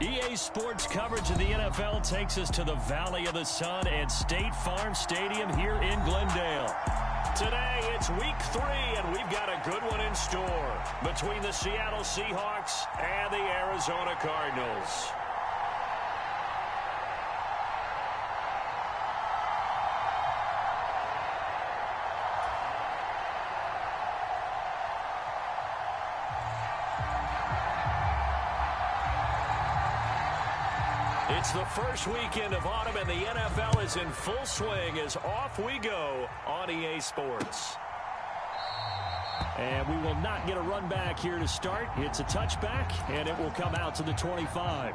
EA Sports coverage of the NFL takes us to the Valley of the Sun and State Farm Stadium here in Glendale. Today, it's week 3, and we've got a good one in store between the Seattle Seahawks and the Arizona Cardinals. It's the first weekend of autumn, and the NFL is in full swing as off we go on EA Sports. And we will not get a run back here to start. It's a touchback, and it will come out to the 25.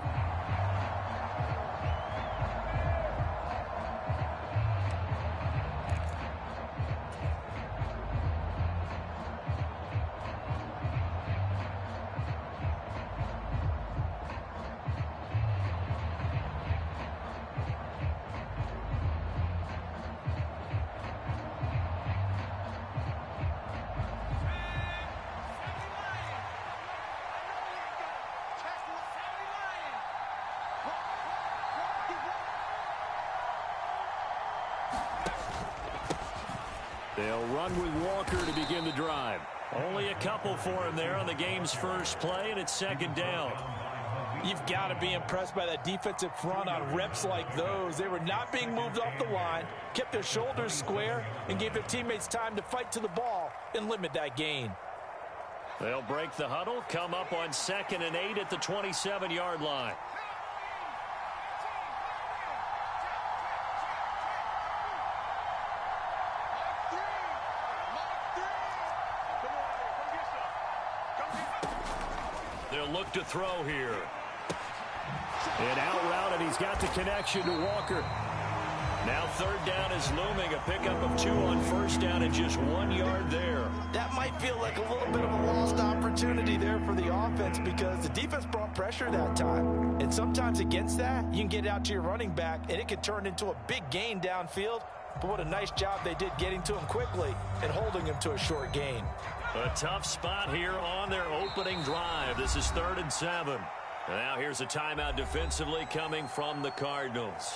They'll run with Walker to begin the drive. Only a couple for him there on the game's first play, and it's second down. You've got to be impressed by that defensive front on reps like those. They were not being moved off the line, kept their shoulders square, and gave their teammates time to fight to the ball and limit that gain. They'll break the huddle, come up on 2nd and 8 at the 27-yard line. They'll look to throw here. And out route, and he's got the connection to Walker. Now 3rd down is looming. A pickup of 2 on 1st down and just 1 yard there. That might feel like a little bit of a lost opportunity there for the offense because the defense brought pressure that time. And sometimes against that, you can get it out to your running back, and it can turn into a big gain downfield. But what a nice job they did getting to him quickly and holding him to a short gain. A tough spot here on their opening drive. This is 3rd and 7. And now here's a timeout defensively coming from the Cardinals.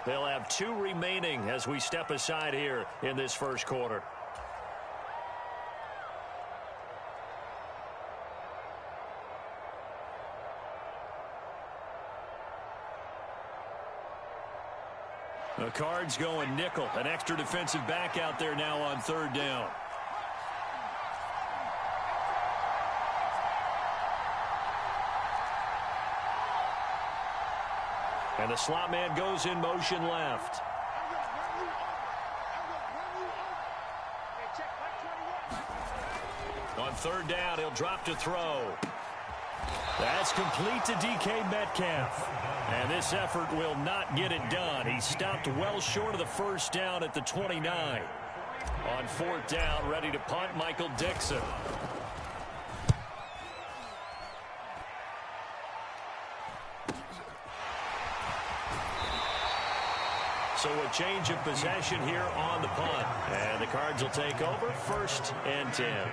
They'll have 2 remaining as we step aside here in this first quarter. The Cards going nickel. An extra defensive back out there now on 3rd down. And the slot man goes in motion left. On 3rd down, he'll drop to throw. That's complete to DK Metcalf. And this effort will not get it done. He stopped well short of the 1st down at the 29. On 4th down, ready to punt, Michael Dixon. So a change of possession here on the punt. And the Cards will take over 1st and 10.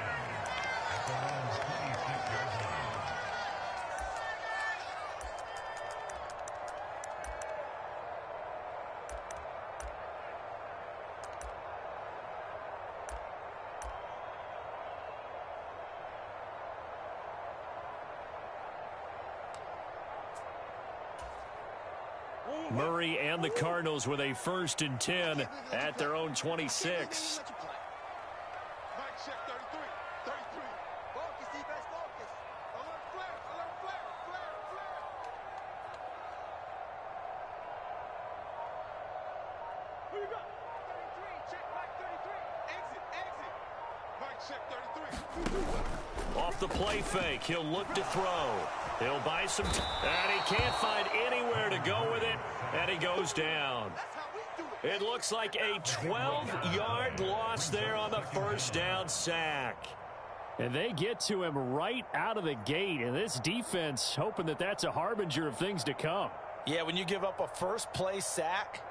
Murray and the Cardinals with a 1st and 10 at their own 26. Off the play fake, he'll look to throw. He'll buy some and he can't find anywhere to go with it, and he goes down. It looks like a 12-yard loss there on the 1st down sack. And they get to him right out of the gate, and this defense hoping that that's a harbinger of things to come. Yeah, when you give up a first-play sack,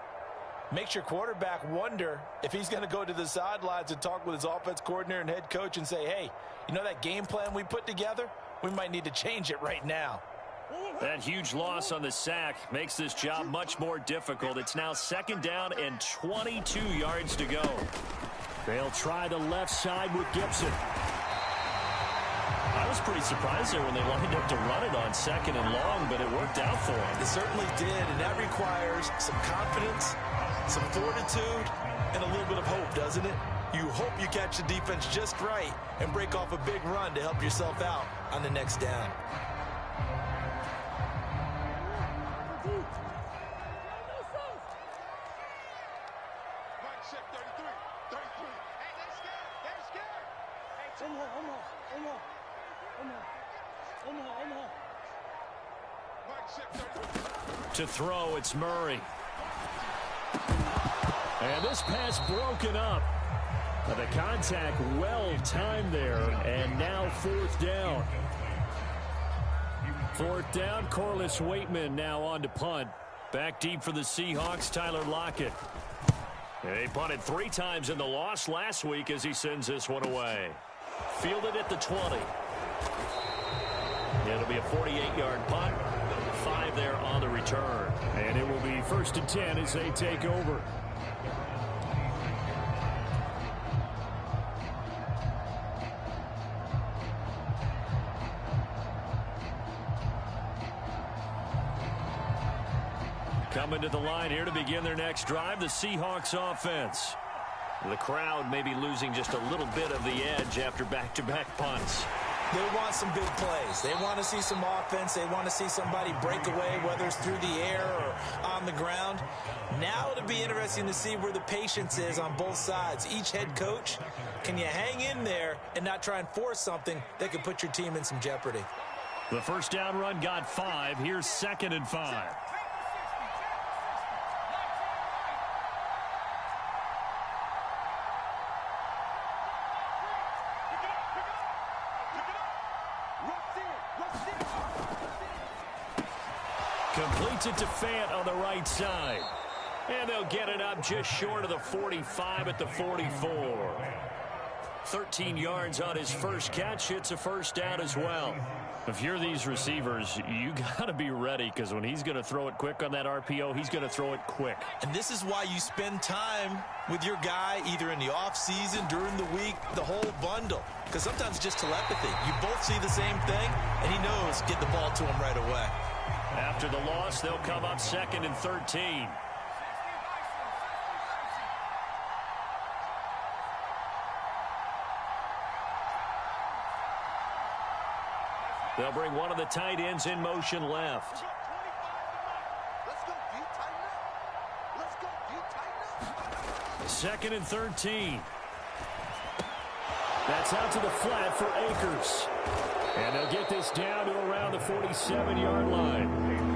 makes your quarterback wonder if he's going to go to the sidelines and talk with his offense coordinator and head coach and say, hey, you know that game plan we put together? We might need to change it right now. That huge loss on the sack makes this job much more difficult. It's now 2nd down and 22 yards to go. They'll try the left side with Gibson. I was pretty surprised there when they lined up to run it on 2nd and long, but it worked out for them. It certainly did, and that requires some confidence, some fortitude, and a little bit of hope, doesn't it? You hope you catch the defense just right and break off a big run to help yourself out on the next down. To throw, it's Murray. And this pass broken up. The contact well timed there, and now 4th down. 4th down, Corliss Waitman now on to punt. Back deep for the Seahawks, Tyler Lockett. He punted 3 times in the loss last week as he sends this one away. Fielded at the 20. It'll be a 48-yard punt. 5 there on the return. And it will be 1st and 10 as they take over. Coming to the line here to begin their next drive, the Seahawks offense. The crowd may be losing just a little bit of the edge after back-to-back punts. They want some big plays. They want to see some offense. They want to see somebody break away, whether it's through the air or on the ground. Now it'll be interesting to see where the patience is on both sides. Each head coach, can you hang in there and not try and force something that could put your team in some jeopardy? The 1st down run got 5. Here's 2nd and 5. Completes it to Fant on the right side. And they'll get it up just short of the 45 at the 44. 13 yards on his first catch. It's a 1st down as well. If you're these receivers, you got to be ready, because when he's going to throw it quick on that RPO, he's going to throw it quick. And this is why you spend time with your guy either in the offseason, during the week, the whole bundle. Because sometimes it's just telepathy. You both see the same thing, and he knows get the ball to him right away. After the loss, they'll come up 2nd and 13. They'll bring one of the tight ends in motion left. Second and 13. That's out to the flat for Akers. And they'll get this down to around the 47-yard line.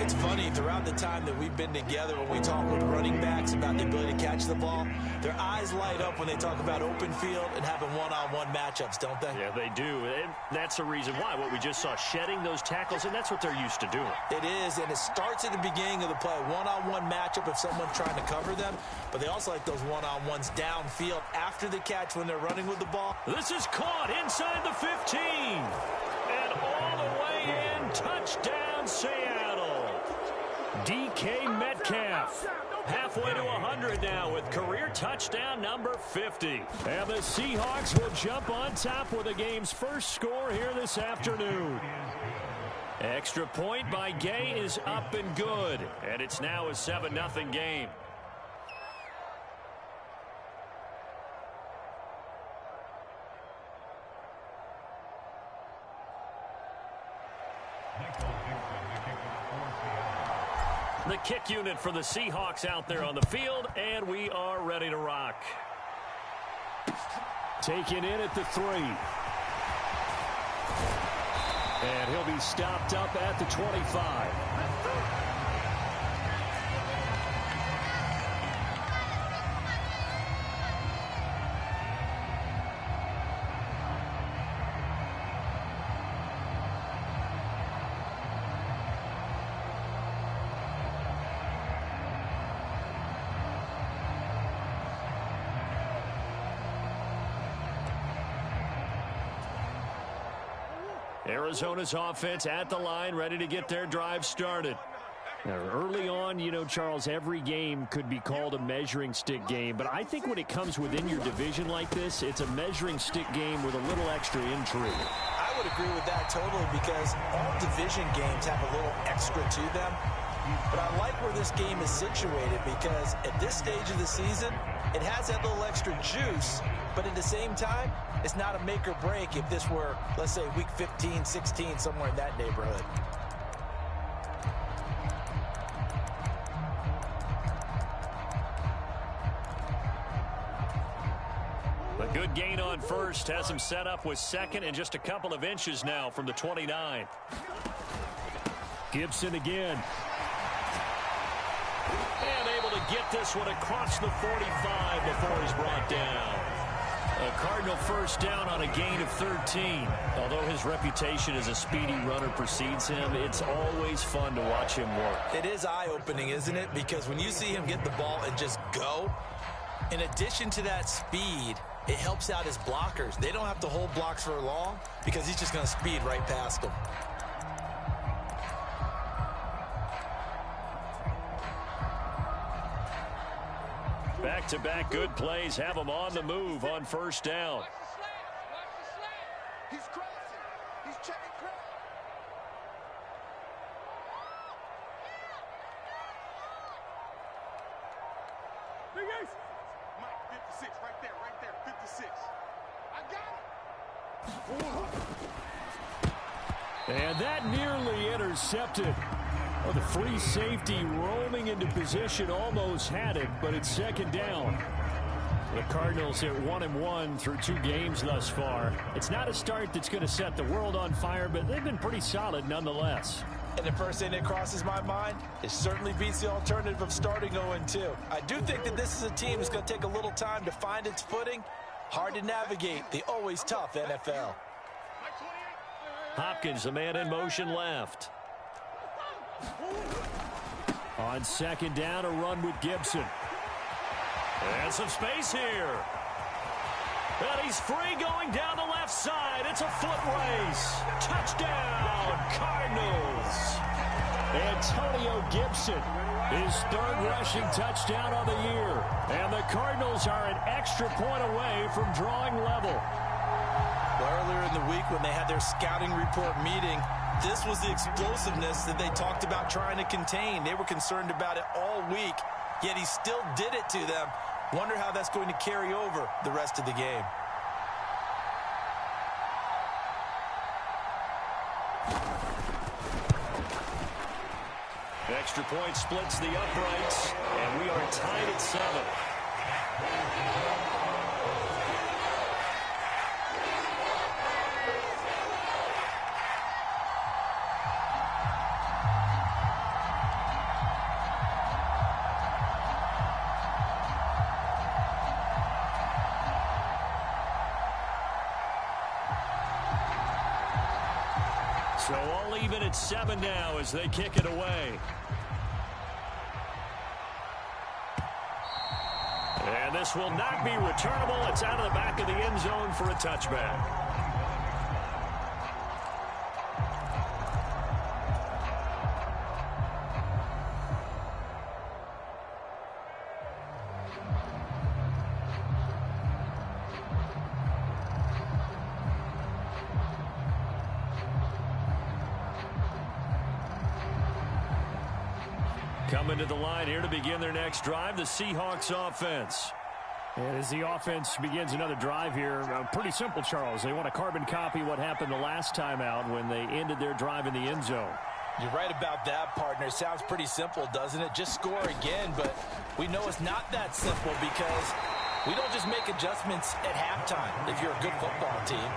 It's funny, throughout the time that we've been together, when we talk with running backs about the ability to catch the ball, their eyes light up when they talk about open field and having one-on-one matchups, don't they? Yeah, they do. And that's the reason why. What we just saw, shedding those tackles, and that's what they're used to doing. It is, and it starts at the beginning of the play. One-on-one matchup if someone's trying to cover them, but they also like those one-on-ones downfield after the catch when they're running with the ball. This is caught inside the 15. And all the way in, touchdown Seattle. DK Metcalf halfway to 100 now with career touchdown number 50. And the Seahawks will jump on top with the game's first score here this afternoon. Extra point by Gay is up and good. And it's now a 7-0 game. The kick unit for the Seahawks out there on the field, and we are ready to rock. Taken in at the 3. And he'll be stopped up at the 25. Arizona's offense at the line, ready to get their drive started. Now, early on, you know, Charles, every game could be called a measuring stick game, but I think when it comes within your division like this, it's a measuring stick game with a little extra intrigue. I would agree with that totally, because all division games have a little extra to them. But I like where this game is situated, because at this stage of the season, it has that little extra juice, but at the same time, it's not a make or break if this were, let's say, week 15, 16, somewhere in that neighborhood. A good gain on first has him set up with second and just a couple of inches now from the 29. Gibson again. And able to get this one across the 45 before he's brought down. A Cardinal first down on a gain of 13. Although his reputation as a speedy runner precedes him, it's always fun to watch him work. It is eye-opening, isn't it? Because when you see him get the ball and just go, in addition to that speed, it helps out his blockers. They don't have to hold blocks for long because he's just going to speed right past them. Back-to-back good plays have him on the move on first down. He's crossing. He's checking cross. Big Ace. Mike, 56, right there, 56. I got it. And that nearly intercepted. Well, the free safety roaming into position almost had it, but it's second down. The Cardinals at 1-1 through 2 games thus far. It's not a start that's going to set the world on fire, but they've been pretty solid nonetheless. And the first thing that crosses my mind, it certainly beats the alternative of starting 0-2. I do think that this is a team that's going to take a little time to find its footing. Hard to navigate the always tough NFL. Hopkins, the man in motion left. On second down, a run with Gibson. And some space here. And he's free going down the left side. It's a foot race. Touchdown, Cardinals. Antonio Gibson, his third rushing touchdown of the year. And the Cardinals are an extra point away from drawing level. Well, earlier in the week when they had their scouting report meeting, this was the explosiveness that they talked about trying to contain. They were concerned about it all week, yet he still did it to them. Wonder how that's going to carry over the rest of the game. Extra point splits the uprights, and we are tied at 7. So all even at 7 now as they kick it away. And this will not be returnable. It's out of the back of the end zone for a touchback. Coming to the line here to begin their next drive, the Seahawks offense. And as the offense begins another drive here, pretty simple, Charles. They want to carbon copy what happened the last time out when they ended their drive in the end zone. You're right about that, partner. Sounds pretty simple, doesn't it? Just score again, but we know it's not that simple because we don't just make adjustments at halftime if you're a good football team.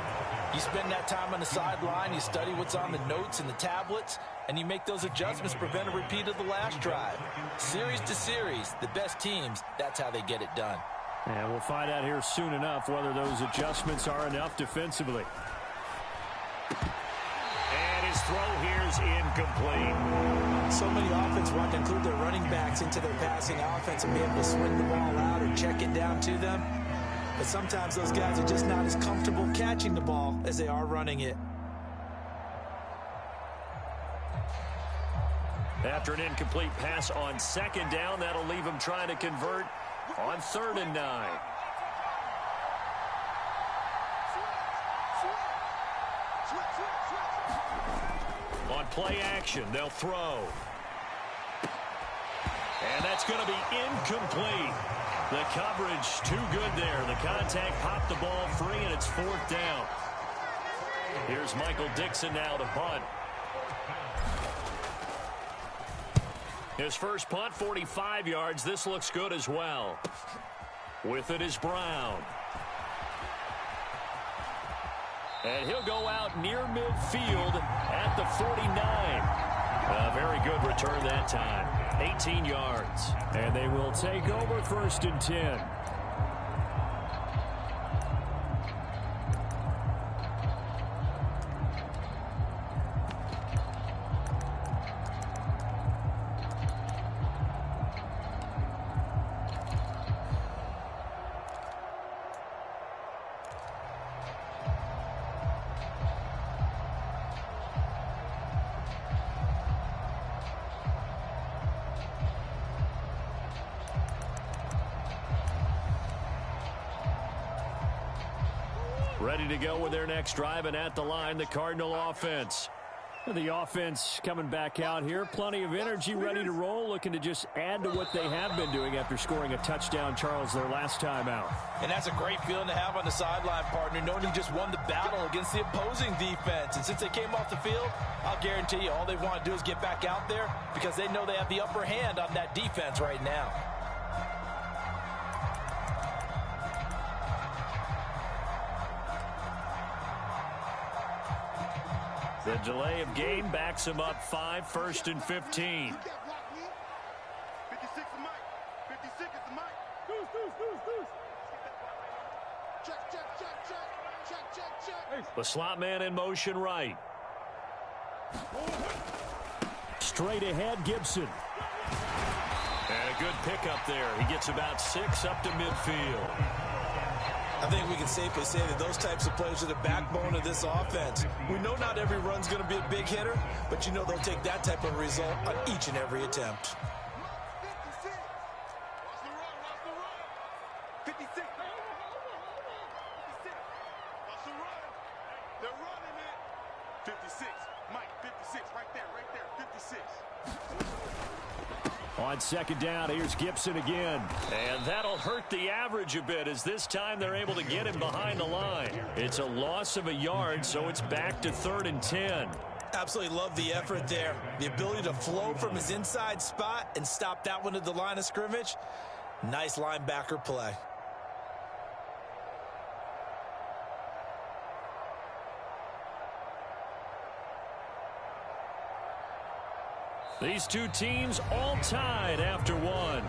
You spend that time on the sideline, you study what's on the notes and the tablets, and you make those adjustments to prevent a repeat of the last drive. Series to series, the best teams, that's how they get it done. And we'll find out here soon enough whether those adjustments are enough defensively. And his throw here is incomplete. So many offenses want to include their running backs into their passing offense and be able to swing the ball out or check it down to them. But sometimes those guys are just not as comfortable catching the ball as they are running it. After an incomplete pass on second down, that'll leave him trying to convert on 3rd and 9. On play action, they'll throw. And that's going to be incomplete. The coverage too good there. The contact popped the ball free, and it's 4th down. Here's Michael Dixon now to punt. His first punt, 45 yards. This looks good as well. With it is Brown. And he'll go out near midfield at the 49. A very good return that time. 18 yards. And they will take over 1st and 10. Ready to go with their next drive, and at the line, the Cardinal offense. The offense coming back out here. Plenty of energy, ready to roll, looking to just add to what they have been doing after scoring a touchdown, Charles, their last time out. And that's a great feeling to have on the sideline, partner, knowing you just won the battle against the opposing defense. And since they came off the field, I'll guarantee you all they want to do is get back out there because they know they have the upper hand on that defense right now. The delay of game backs him up 5, 1st and 15. 56 is Mike. 56 is the Mike. Deuce. Check. The slot man in motion right. Straight ahead, Gibson. And a good pickup there. He gets about 6 up to midfield. I think we can safely say that those types of plays are the backbone of this offense. We know not every run's going to be a big hitter, but you know they'll take that type of result on each and every attempt. 56. Watch the run. 56. 56. Watch the run. They're running it. 56. Mike, 56. Right there. 56. On second down, here's Gibson again. And that'll hurt the average a bit as this time they're able to get him behind the line. It's a loss of a yard, so it's back to 3rd and 10. Absolutely love the effort there. The ability to flow from his inside spot and stop that one at the line of scrimmage. Nice linebacker play. These two teams all tied after one.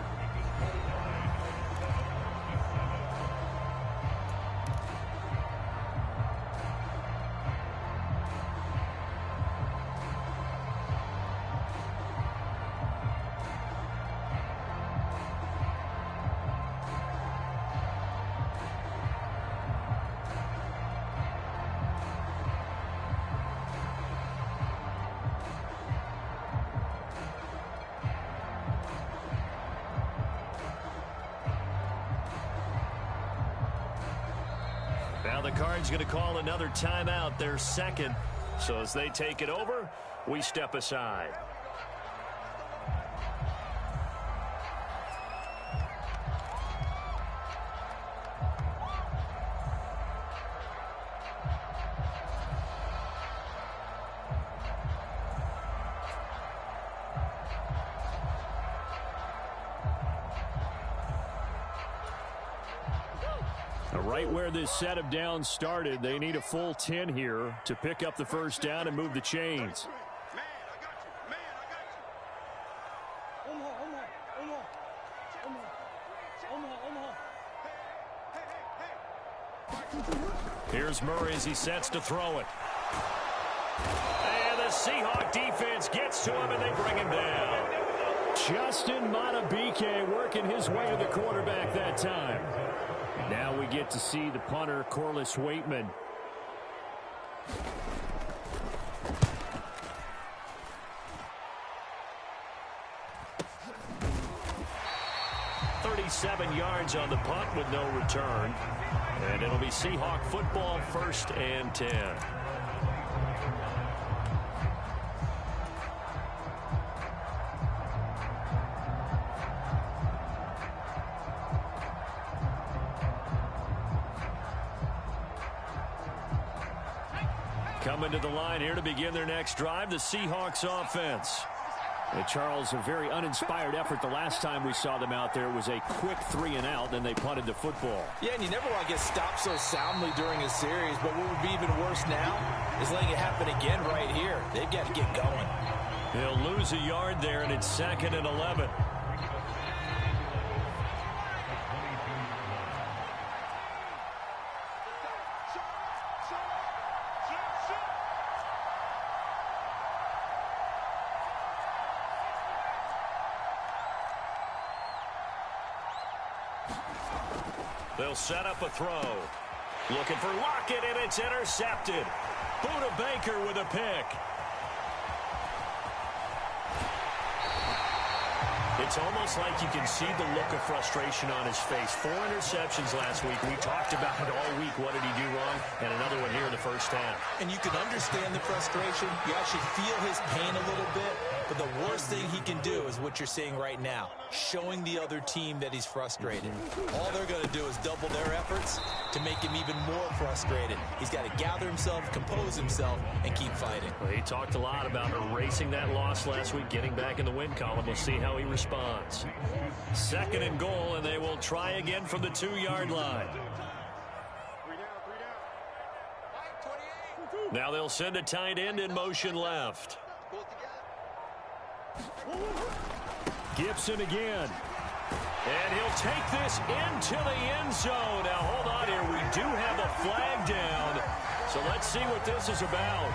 Now the Cards going to call another timeout, their second. So as they take it over, we step aside. Right where this set of downs started, they need a full 10 here to pick up the first down and move the chains. Man, I got you. Omaha. Here's Murray as he sets to throw it. And the Seahawk defense gets to him and they bring him down. Justin Matabike working his way to the quarterback that time. Now we get to see the punter, Corliss Waitman. 7 yards on the punt with no return. And it'll be Seahawk football, 1st and 10. Coming to the line here to begin their next drive, the Seahawks offense. And Charles, a very uninspired effort the last time we saw them out there. It was a quick 3-and-out, then they punted the football. Yeah, and you never want to get stopped so soundly during a series, but what would be even worse now is letting it happen again right here. They've got to get going. They'll lose a yard there, and it's 2nd and 11. They'll set up a throw. Looking for Lockett, and it's intercepted. Buda Baker with a pick. It's almost like you can see the look of frustration on his face. 4 interceptions last week. We talked about it all week. What did he do wrong? And another one here in the first half. And you can understand the frustration. You actually feel his pain a little bit. But the worst thing he can do is what you're seeing right now, showing the other team that he's frustrated. All they're going to do is double their efforts to make him even more frustrated. He's got to gather himself, compose himself, and keep fighting. Well, he talked a lot about erasing that loss last week, getting back in the win column. We'll see how he responds. 2nd and goal, and they will try again from the 2-yard line. Now they'll send a tight end in motion left. Gibson again. And he'll take this into the end zone. Now, hold on here. We do have a flag down. So let's see what this is about.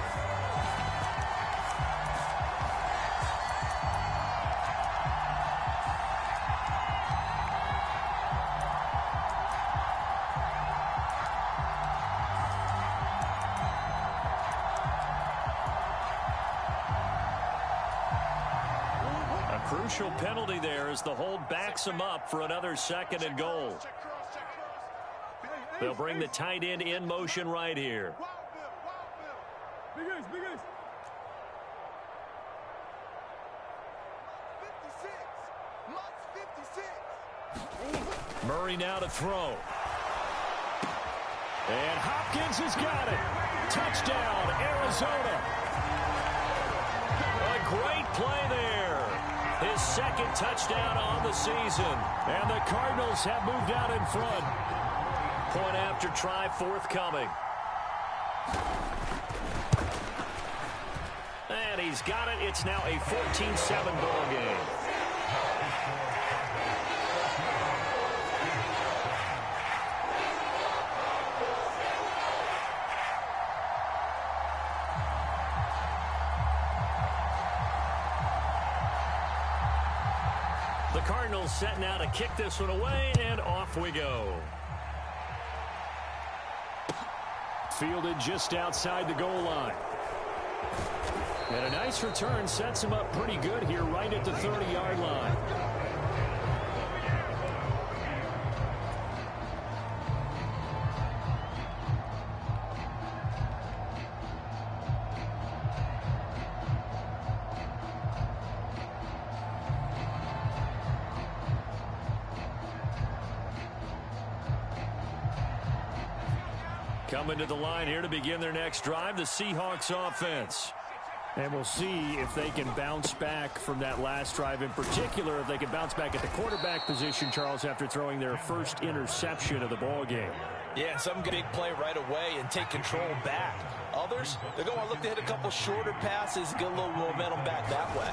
Crucial penalty there as the hold backs him up for another 2nd and goal. They'll bring the tight end in motion right here. Murray now to throw. And Hopkins has got it. Touchdown, Arizona. A great play there. His 2nd touchdown on the season. And the Cardinals have moved out in front. Point after try forthcoming. And he's got it. It's now a 14-7 ball game. The Cardinals set now to kick this one away, and off we go. Fielded just outside the goal line. And a nice return sets him up pretty good here right at the 30-yard line. Coming to the line here to begin their next drive, the Seahawks offense. And we'll see if they can bounce back from that last drive. In particular, if they can bounce back at the quarterback position, Charles, after throwing their first interception of the ball game. Yeah, some big play right away and take control back. Others, they're going to look to hit a couple shorter passes, get a little momentum back that way.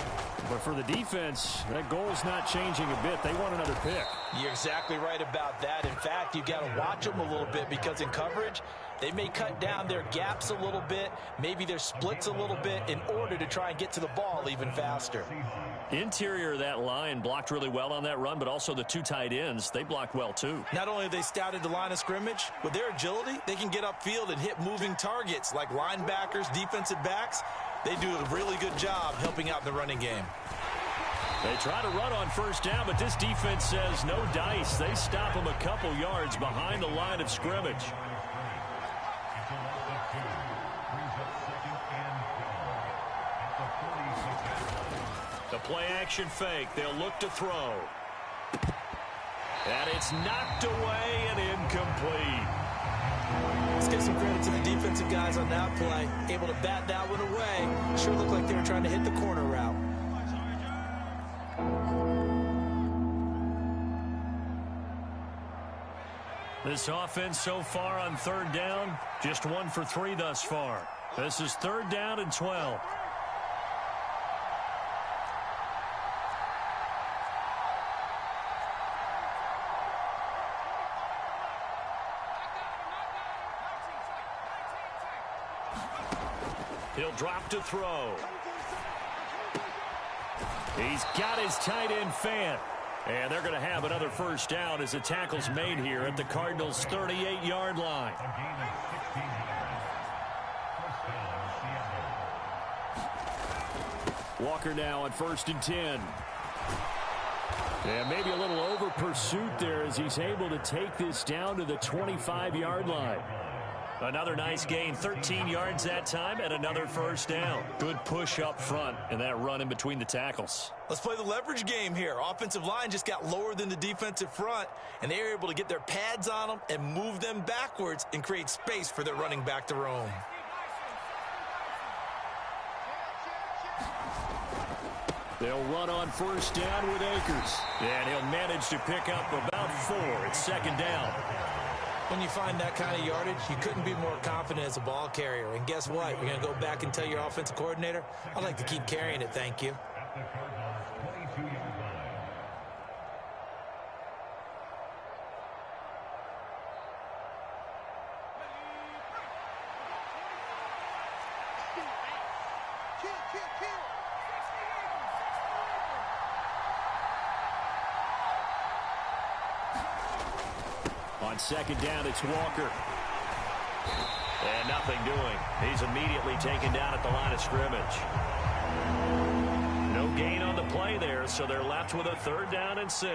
But for the defense, that goal's not changing a bit. They want another pick. You're exactly right about that. In fact, you've got to watch them a little bit because in coverage, they may cut down their gaps a little bit, maybe their splits a little bit in order to try and get to the ball even faster. Interior of that line blocked really well on that run, but also the 2 tight ends, they blocked well too. Not only have they scouted the line of scrimmage, with their agility, they can get upfield and hit moving targets like linebackers, defensive backs. They do a really good job helping out the running game. They try to run on first down, but this defense says no dice. They stop them a couple yards behind the line of scrimmage. The play action fake. They'll look to throw. And it's knocked away and incomplete. Let's give some credit to the defensive guys on that play. Able to bat that one away. Sure looked like they were trying to hit the corner route. This offense so far on third down, just 1 for 3 thus far. This is 3rd down and 12. He'll drop to throw. He's got his tight end fan. And they're going to have another first down as the tackle's made here at the Cardinals' 38-yard line. Walker now on 1st and 10. And maybe a little over pursuit there as he's able to take this down to the 25-yard line. Another nice gain, 13 yards that time, and another first down. Good push up front and that run in between the tackles. Let's play the leverage game here. Offensive line just got lower than the defensive front, and they were able to get their pads on them and move them backwards and create space for their running back to roam. They'll run on first down with Akers. And he'll manage to pick up about 4. It's 2nd down. When you find that kind of yardage, you couldn't be more confident as a ball carrier. And guess what? You're going to go back and tell your offensive coordinator, I'd like to keep carrying it, thank you. On 2nd down, it's Walker. And nothing doing. He's immediately taken down at the line of scrimmage. No gain on the play there, so they're left with a 3rd down and 6.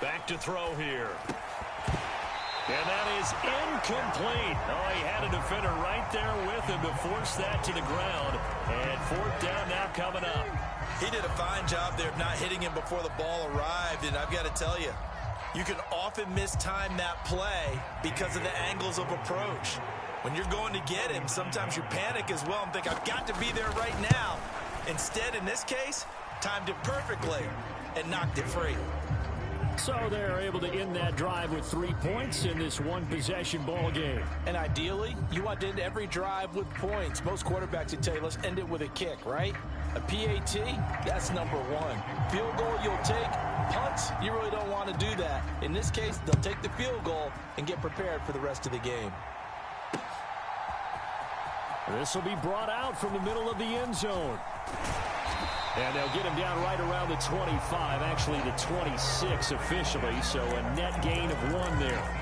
Back to throw here. And that is incomplete. Oh, he had a defender right there with him to force that to the ground. And 4th down now coming up. He did a fine job there of not hitting him before the ball arrived. And I've got to tell you, you can often mistime that play because of the angles of approach. When you're going to get him, sometimes you panic as well and think, I've got to be there right now. Instead, in this case, timed it perfectly and knocked it free. So they're able to end that drive with 3 points in this one-possession ball game. And ideally, you want to end every drive with points. Most quarterbacks would tell you, let's end it with a kick, right? A PAT, that's number 1. Field goal, you'll take. Punts, you really don't want to do that. In this case, they'll take the field goal and get prepared for the rest of the game. This will be brought out from the middle of the end zone. And they'll get him down right around the 25, actually the 26 officially, so a net gain of 1 there.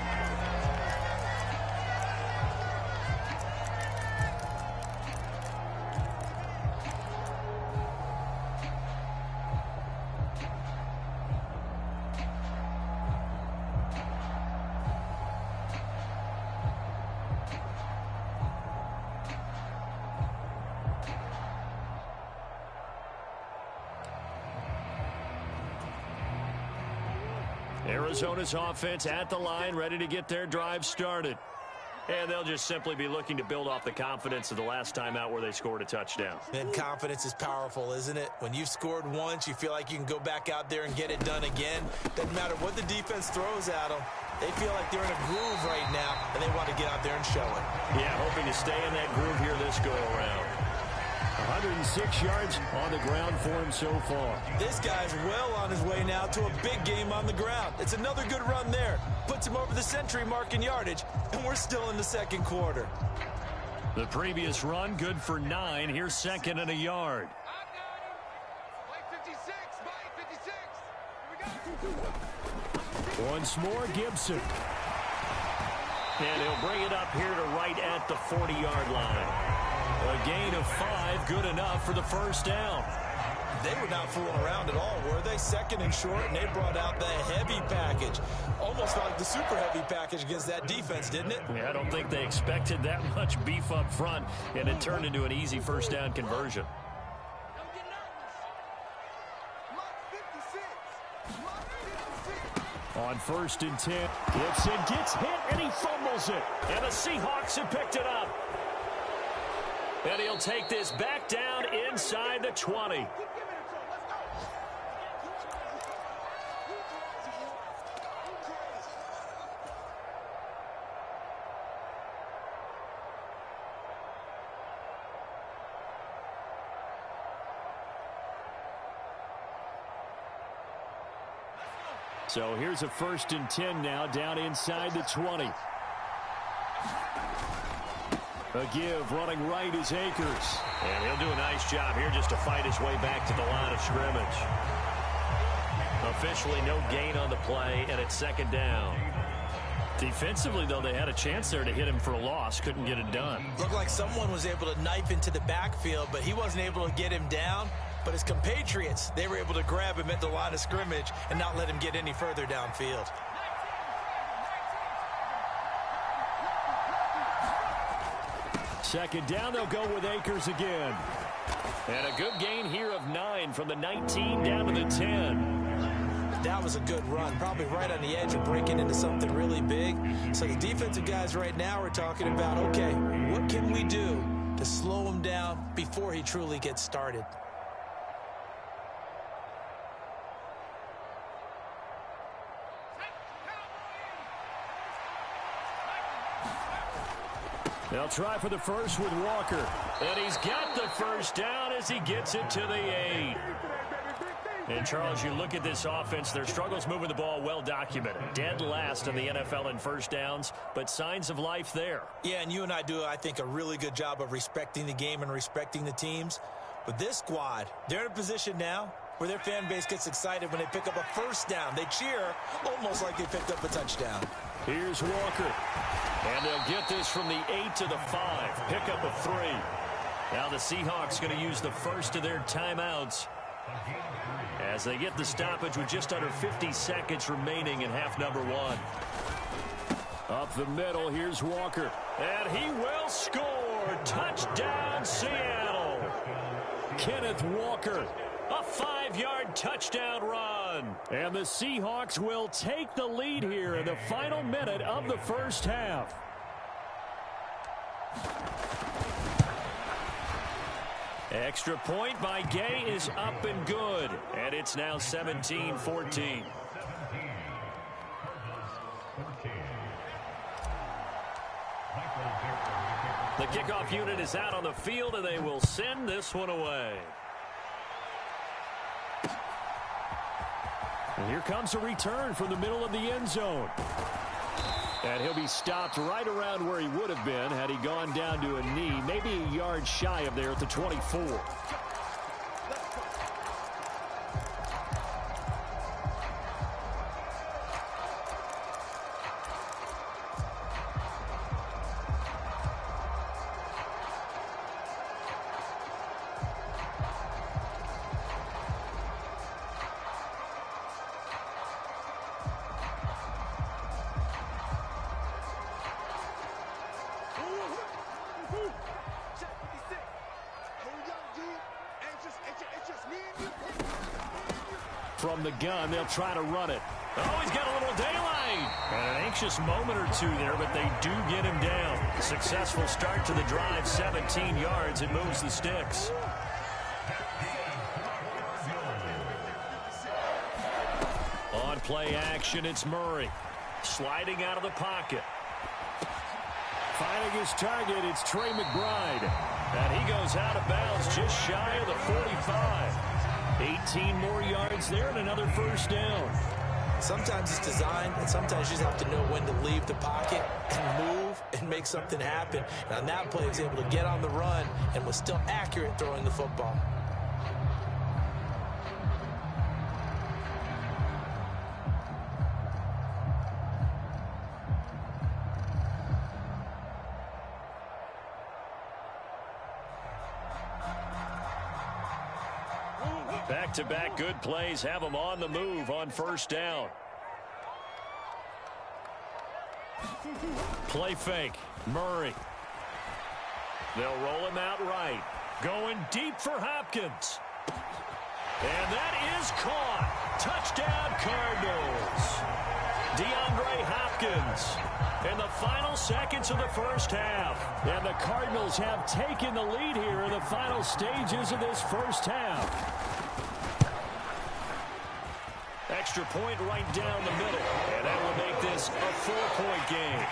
Arizona's offense at the line, ready to get their drive started. And they'll just simply be looking to build off the confidence of the last time out where they scored a touchdown. And confidence is powerful, isn't it? When you've scored once, you feel like you can go back out there and get it done again. Doesn't matter what the defense throws at them. They feel like they're in a groove right now, and they want to get out there and show it. Yeah, hoping to stay in that groove here this go-around. 106 yards on the ground for him so far. This guy's well on his way now to a big game on the ground. It's another good run there. Puts him over the century mark in yardage, and we're still in the 2nd quarter. The previous run, good for 9. Here's 2nd and a yard. Mike 56, Mike 56. Here we go. Once more, Gibson. And he'll bring it up here to right at the 40-yard line. A gain of 5, good enough for the first down. They were not fooling around at all, were they? Second and short, and they brought out the heavy package. Almost like the super heavy package against that defense, didn't it? Yeah, I don't think they expected that much beef up front, and it turned into an easy first down conversion. On 1st and 10, Gibson gets hit, and he fumbles it. And the Seahawks have picked it up. And he'll take this back down inside the 20. So here's a 1st and 10 now, down inside the 20. A give, running right is Akers. And he'll do a nice job here just to fight his way back to the line of scrimmage. Officially no gain on the play, and it's 2nd down. Defensively, though, they had a chance there to hit him for a loss. Couldn't get it done. Looked like someone was able to knife into the backfield, but he wasn't able to get him down. But his compatriots, they were able to grab him at the line of scrimmage and not let him get any further downfield. Second down, they'll go with Akers again. And a good gain here of 9 from the 19 down to the 10. That was a good run, probably right on the edge of breaking into something really big. So the defensive guys right now are talking about, okay, what can we do to slow him down before he truly gets started? They'll try for the first with Walker. And he's got the first down as he gets it to the 8. And, Charles, you look at this offense, their struggles moving the ball well documented. Dead last in the NFL in first downs, but signs of life there. Yeah, and you and I do, I think, a really good job of respecting the game and respecting the teams. But this squad, they're in a position now where their fan base gets excited when they pick up a first down. They cheer almost like they picked up a touchdown. Here's Walker. And they'll get this from the 8 to the 5. Pickup of 3. Now the Seahawks going to use the first of their timeouts as they get the stoppage with just under 50 seconds remaining in half number 1. Up the middle, here's Walker. And he will score. Touchdown, Seattle. Kenneth Walker. A 5-yard touchdown run. And the Seahawks will take the lead here in the final minute of the first half. Extra point by Gay is up and good. And it's now 17-14. The kickoff unit is out on the field, and they will send this one away. And here comes a return from the middle of the end zone. And he'll be stopped right around where he would have been had he gone down to a knee, maybe a yard shy of there at the 24. From the gun, they'll try to run it. Oh, he's got a little daylight. And an anxious moment or two there, but they do get him down. Successful start to the drive, 17 yards. It moves the sticks. On play action, it's Murray. Sliding out of the pocket. Finding his target, it's Trey McBride. And he goes out of bounds just shy of the 45. 18 more yards there and another first down. Sometimes it's designed, and sometimes you just have to know when to leave the pocket and move and make something happen. And on that play, he was able to get on the run and was still accurate throwing the football. Back-to-back good plays have them on the move on first down. Play fake. Murray. They'll roll him out right. Going deep for Hopkins. And that is caught. Touchdown, Cardinals. DeAndre Hopkins in the final seconds of the first half. And the Cardinals have taken the lead here in the final stages of this first half. Extra point right down the middle. And that will make this a 4-point game.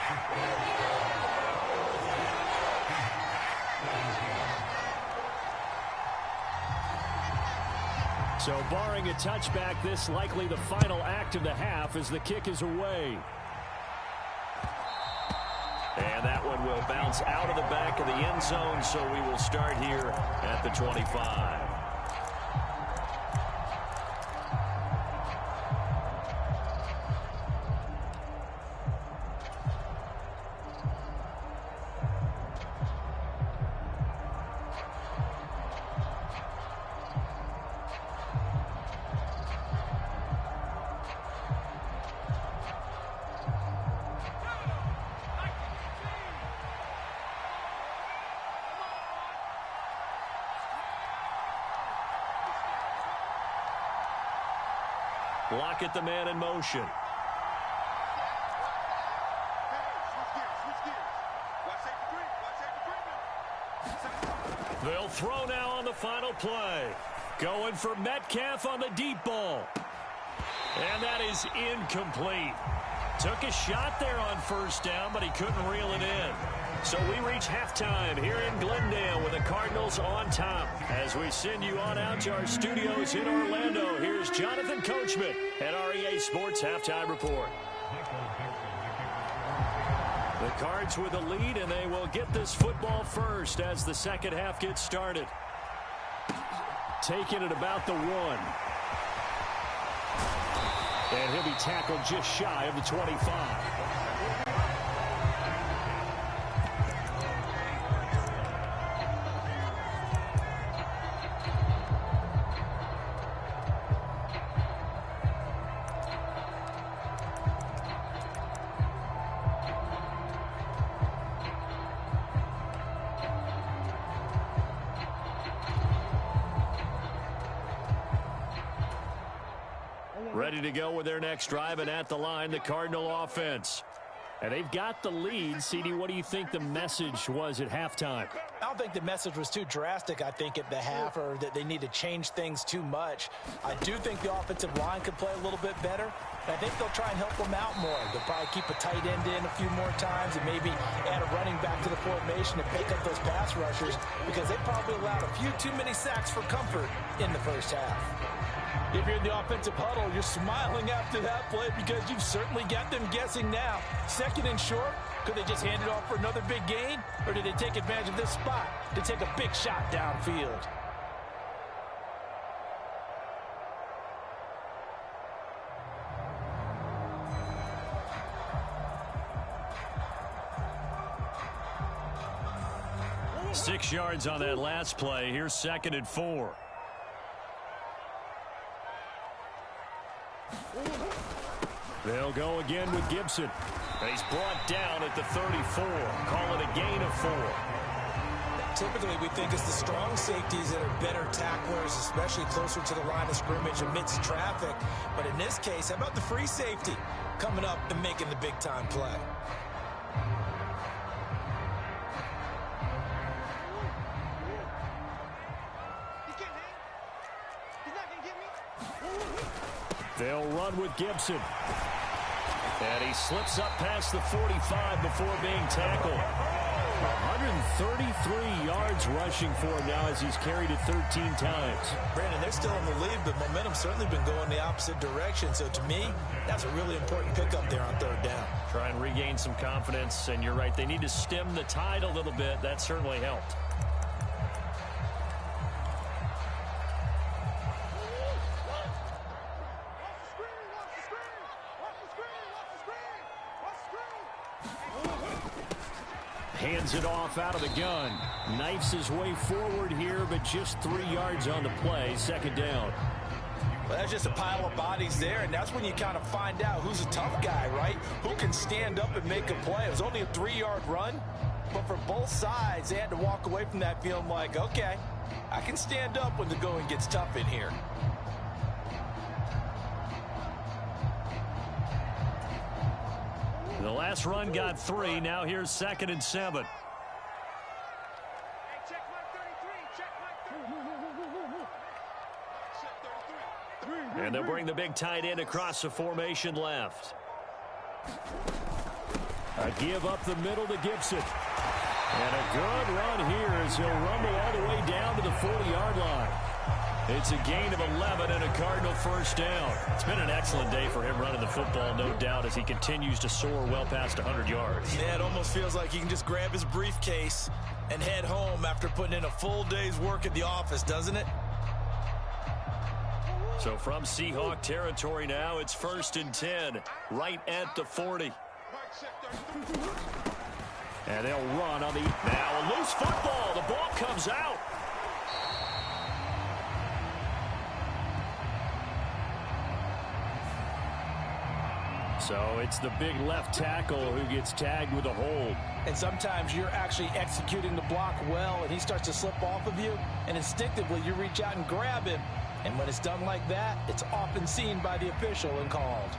So barring a touchback, this likely the final act of the half as the kick is away. And that one will bounce out of the back of the end zone, so we will start here at the 25. Lock at the man in motion. They'll throw now on the final play. Going for Metcalf on the deep ball. And that is incomplete. Took a shot there on first down, but he couldn't reel it in. So we reach halftime here in Glendale with the Cardinals on top. As we send you on out to our studios in Orlando, here's Jonathan Coachman at REA Sports Halftime Report. The Cards with the lead, and they will get this football first as the second half gets started. Taking it about the 1. And he'll be tackled just shy of the 25. Ready to go with their next drive, and at the line, the Cardinal offense. And they've got the lead. CD, what do you think the message was at halftime? I don't think the message was too drastic, I think, at the half, or that they need to change things too much. I do think the offensive line could play a little bit better. And I think they'll try and help them out more. They'll probably keep a tight end in a few more times and maybe add a running back to the formation to pick up those pass rushers, because they probably allowed a few too many sacks for comfort in the first half. If you're in the offensive huddle, you're smiling after that play because you've certainly got them guessing now. Second and short, could they just hand it off for another big gain? Or did they take advantage of this spot to take a big shot downfield? Six yards on that last play. Here's second and 4. They'll go again with Gibson. And he's brought down at the 34. Call it a gain of 4. Typically, we think it's the strong safeties that are better tacklers, especially closer to the line of scrimmage amidst traffic. But in this case, how about the free safety coming up and making the big-time play? They'll run with Gibson. And he slips up past the 45 before being tackled. 133 yards rushing for him now as he's carried it 13 times. Brandon, they're still in the lead, but momentum's certainly been going the opposite direction. So to me, that's a really important pickup there on third down. Try and regain some confidence, and you're right, they need to stem the tide a little bit. That certainly helped. Hands it off out of the gun. Knifes his way forward here, but just 3 yards on the play. Second down. Well, that's just a pile of bodies there, and that's when you kind of find out who's a tough guy, right? Who can stand up and make a play. It was only a 3-yard run, but for both sides, they had to walk away from that feeling like, okay, I can stand up when the going gets tough in here. The last run got 3. Now here's 2nd and 7. And they'll bring the big tight end across the formation left. A give up the middle to Gibson. And a good run here as he'll rumble all the way down to the 40-yard line. It's a gain of 11 and a Cardinal first down. It's been an excellent day for him running the football, no doubt, as he continues to soar well past 100 yards. Yeah, it almost feels like he can just grab his briefcase and head home after putting in a full day's work at the office, doesn't it? So from Seahawk territory now, it's 1st and 10, right at the 40. And they'll run on the... Now a loose football. The ball comes out. So it's the big left tackle who gets tagged with a hold. And sometimes you're actually executing the block well, and he starts to slip off of you, and instinctively you reach out and grab him. And when it's done like that, it's often seen by the official and called.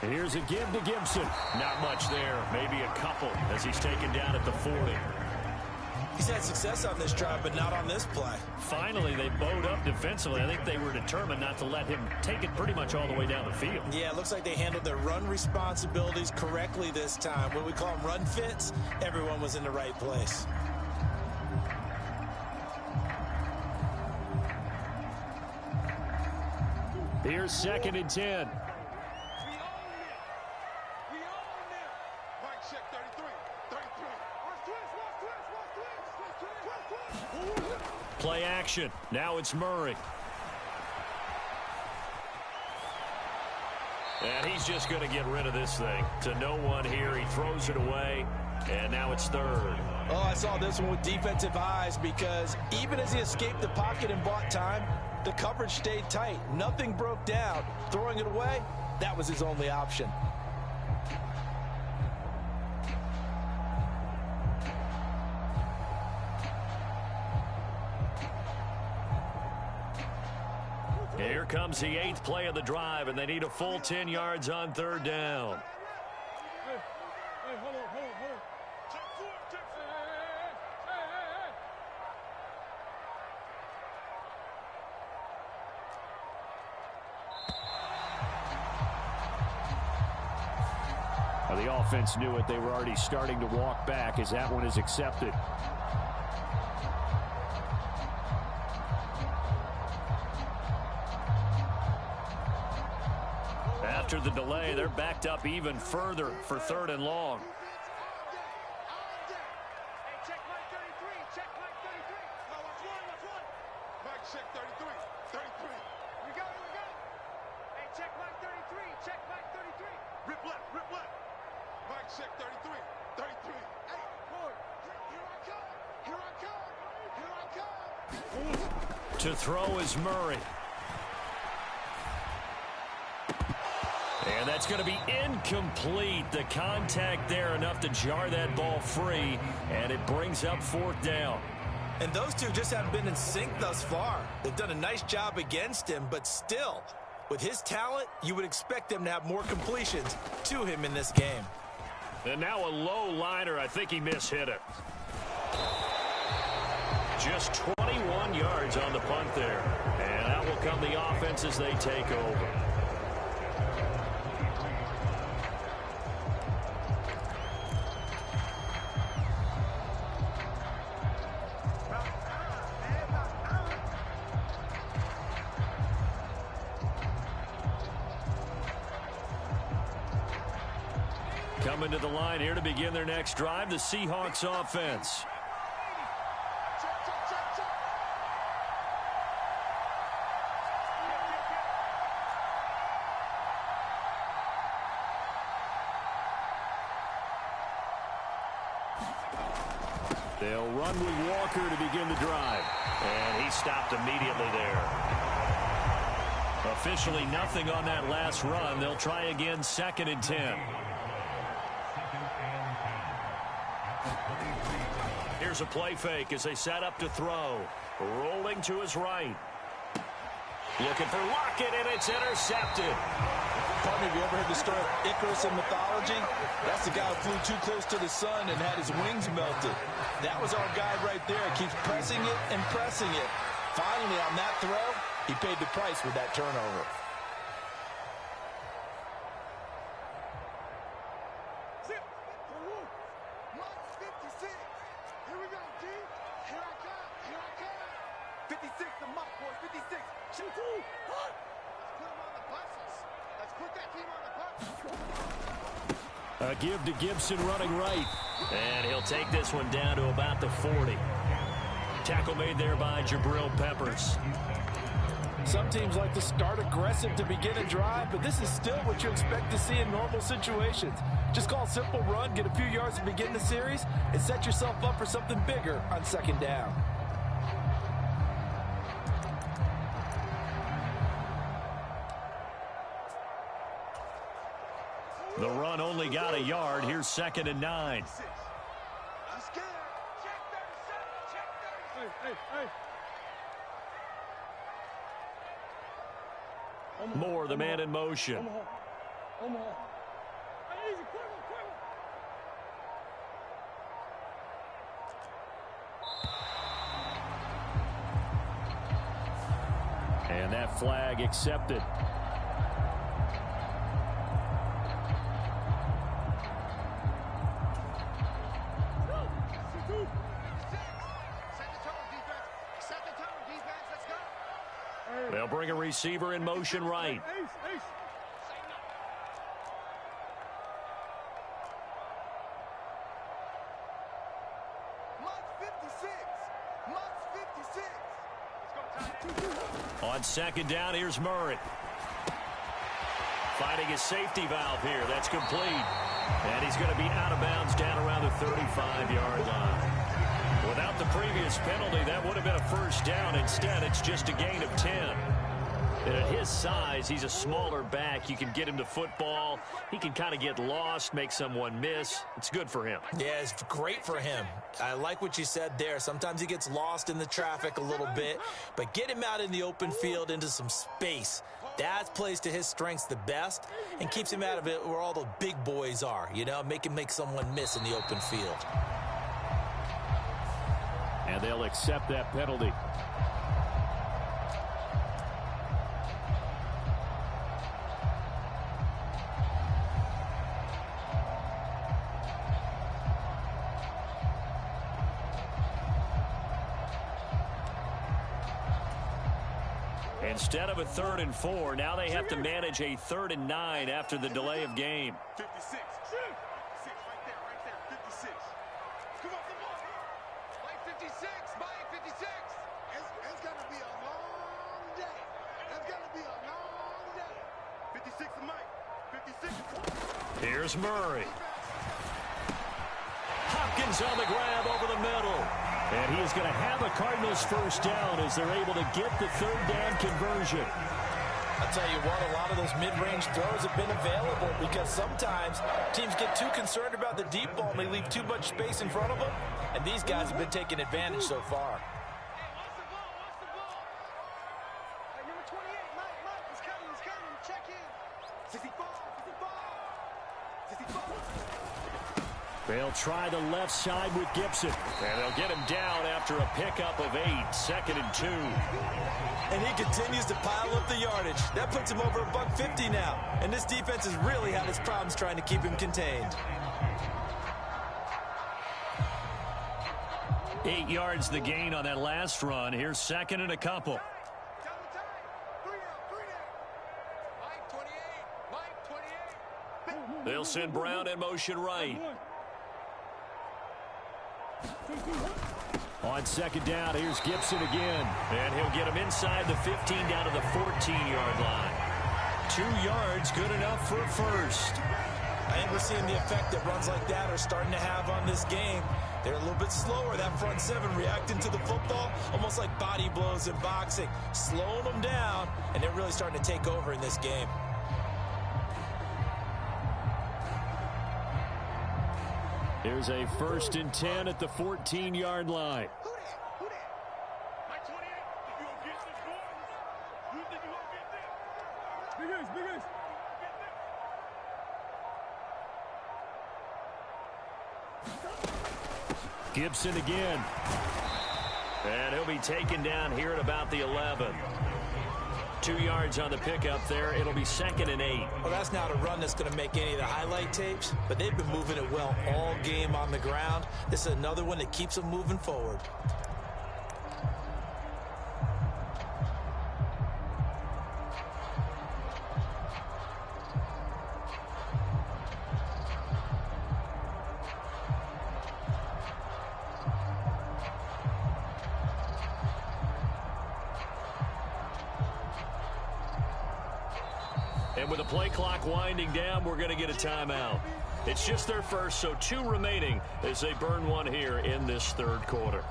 Here's a give to Gibson. Not much there. Maybe a couple as he's taken down at the 40. He's had success on this drive, but not on this play. Finally, they bowed up defensively. I think they were determined not to let him take it pretty much all the way down the field. Yeah, it looks like they handled their run responsibilities correctly this time. When we call them run fits, everyone was in the right place. Here's 2nd and 10. Play action. Now it's Murray. And he's just going to get rid of this thing. To no one here. He throws it away. And now it's 3rd. Oh, I saw this one with defensive eyes because even as he escaped the pocket and bought time, the coverage stayed tight. Nothing broke down. Throwing it away, that was his only option. Here comes the 8th play of the drive, and they need a full 10 yards on 3rd down. Hey, hold on. Well, the offense knew it. They were already starting to walk back as that one is accepted. After the delay, they're backed up even further for 3rd and long. Check Mike 33. No, watch one. Mike, check 33. We go. Hey, check Mike 33. Rip left. Mike, check 33. Hey, boy. Here I come. To throw is Murray. And that's going to be incomplete. The contact there enough to jar that ball free, and it brings up 4th down. And those two just haven't been in sync thus far. They've done a nice job against him, but still, with his talent, you would expect them to have more completions to him in this game. And now a low liner. I think he mishit it. Just 21 yards on the punt there. And out will come the offense as they take over. Coming to the line here to begin their next drive, the Seahawks offense. They'll run with Walker to begin the drive. And he stopped immediately there. Officially nothing on that last run. They'll try again, 2nd and 10. Here's a play fake as they set up to throw. Rolling to his right. Looking for Lockett, and it's intercepted. Partner, have you ever heard the story of Icarus in mythology? That's the guy who flew too close to the sun and had his wings melted. That was our guy right there. Keeps pressing it and pressing it. Finally, on that throw, he paid the price with that turnover. Zip. Mark 56. Here we go, G. Here I come. Here I come. 56, the mark, boys. 56. Shoot. Let's put him on the buses. Let's put that team on the buses. A give to Gibson running right. And he'll take this one down to about the 40. Tackle made there by Jabril Peppers. Some teams like to start aggressive to begin a drive, but this is still what you expect to see in normal situations. Just call a simple run, get a few yards to begin the series, and set yourself up for something bigger on 2nd down. The run only got a yard. Here's 2nd and 9. I'm scared. Check 37. Check 37. Hey. Moore, the man in motion. Omaha. Easy, quick. And that flag accepted. They'll bring a receiver in motion right. Ace. Mark 56. On 2nd down, here's Murray. Finding his safety valve here. That's complete. And he's going to be out of bounds down around the 35-yard line. Without the previous penalty, that would have been a 1st down. Instead, it's just a gain of 10. And at his size, he's a smaller back. You can get him to football. He can kind of get lost, make someone miss. It's good for him. Yeah, it's great for him. I like what you said there. Sometimes he gets lost in the traffic a little bit, but get him out in the open field into some space. That plays to his strengths the best and keeps him out of it where all the big boys are, you know, make someone miss in the open field. And they'll accept that penalty. Instead of a 3rd and 4, now they have to manage a 3rd and 9 after the delay of game. 56. 56 right there. 56. Come on. Mike 56. Mike 56. It's going to be a long day. It's going to be a long day. 56 to Mike. 56. Here's Murray. Hopkins on the grab over the middle. And he is going to have a Cardinals 1st down as they're able to get the 3rd down conversion. I'll tell you what, a lot of those mid-range throws have been available because sometimes teams get too concerned about the deep ball and they leave too much space in front of them. And these guys have been taking advantage so far. Hey, what's the ball? Hey, number 28, Mike. He's coming. Check in. 64. They'll try the left side with Gibson. And they'll get him down after a pickup of 8, 2nd and 2. And he continues to pile up the yardage. That puts him over $150 now. And this defense has really had its problems trying to keep him contained. 8 yards the gain on that last run. Here's 2nd and a couple. Double time. 3 down. Mike 28. They'll send Brown in motion right. On second down, here's Gibson again. And he'll get him inside the 15 down to the 14-yard line. 2 yards, good enough for a first. I think we're seeing the effect that runs like that are starting to have on this game. They're a little bit slower, that front seven, reacting to the football, almost like body blows in boxing, slowing them down, and they're really starting to take over in this game. Here's a 1st and 10 at the 14-yard line. Who that? My 28. Think you gonna get this, boy? You think you gonna get this? Big ace, big ace. Gibson again. And he'll be taken down here at about the 11. 2 yards on the pickup there. It'll be 2nd and 8. Well, that's not a run that's going to make any of the highlight tapes, but they've been moving it well all game on the ground. This is another one that keeps them moving forward. And with the play clock winding down, we're going to get a timeout. It's just their first, so 2 remaining as they burn one here in this 3rd quarter.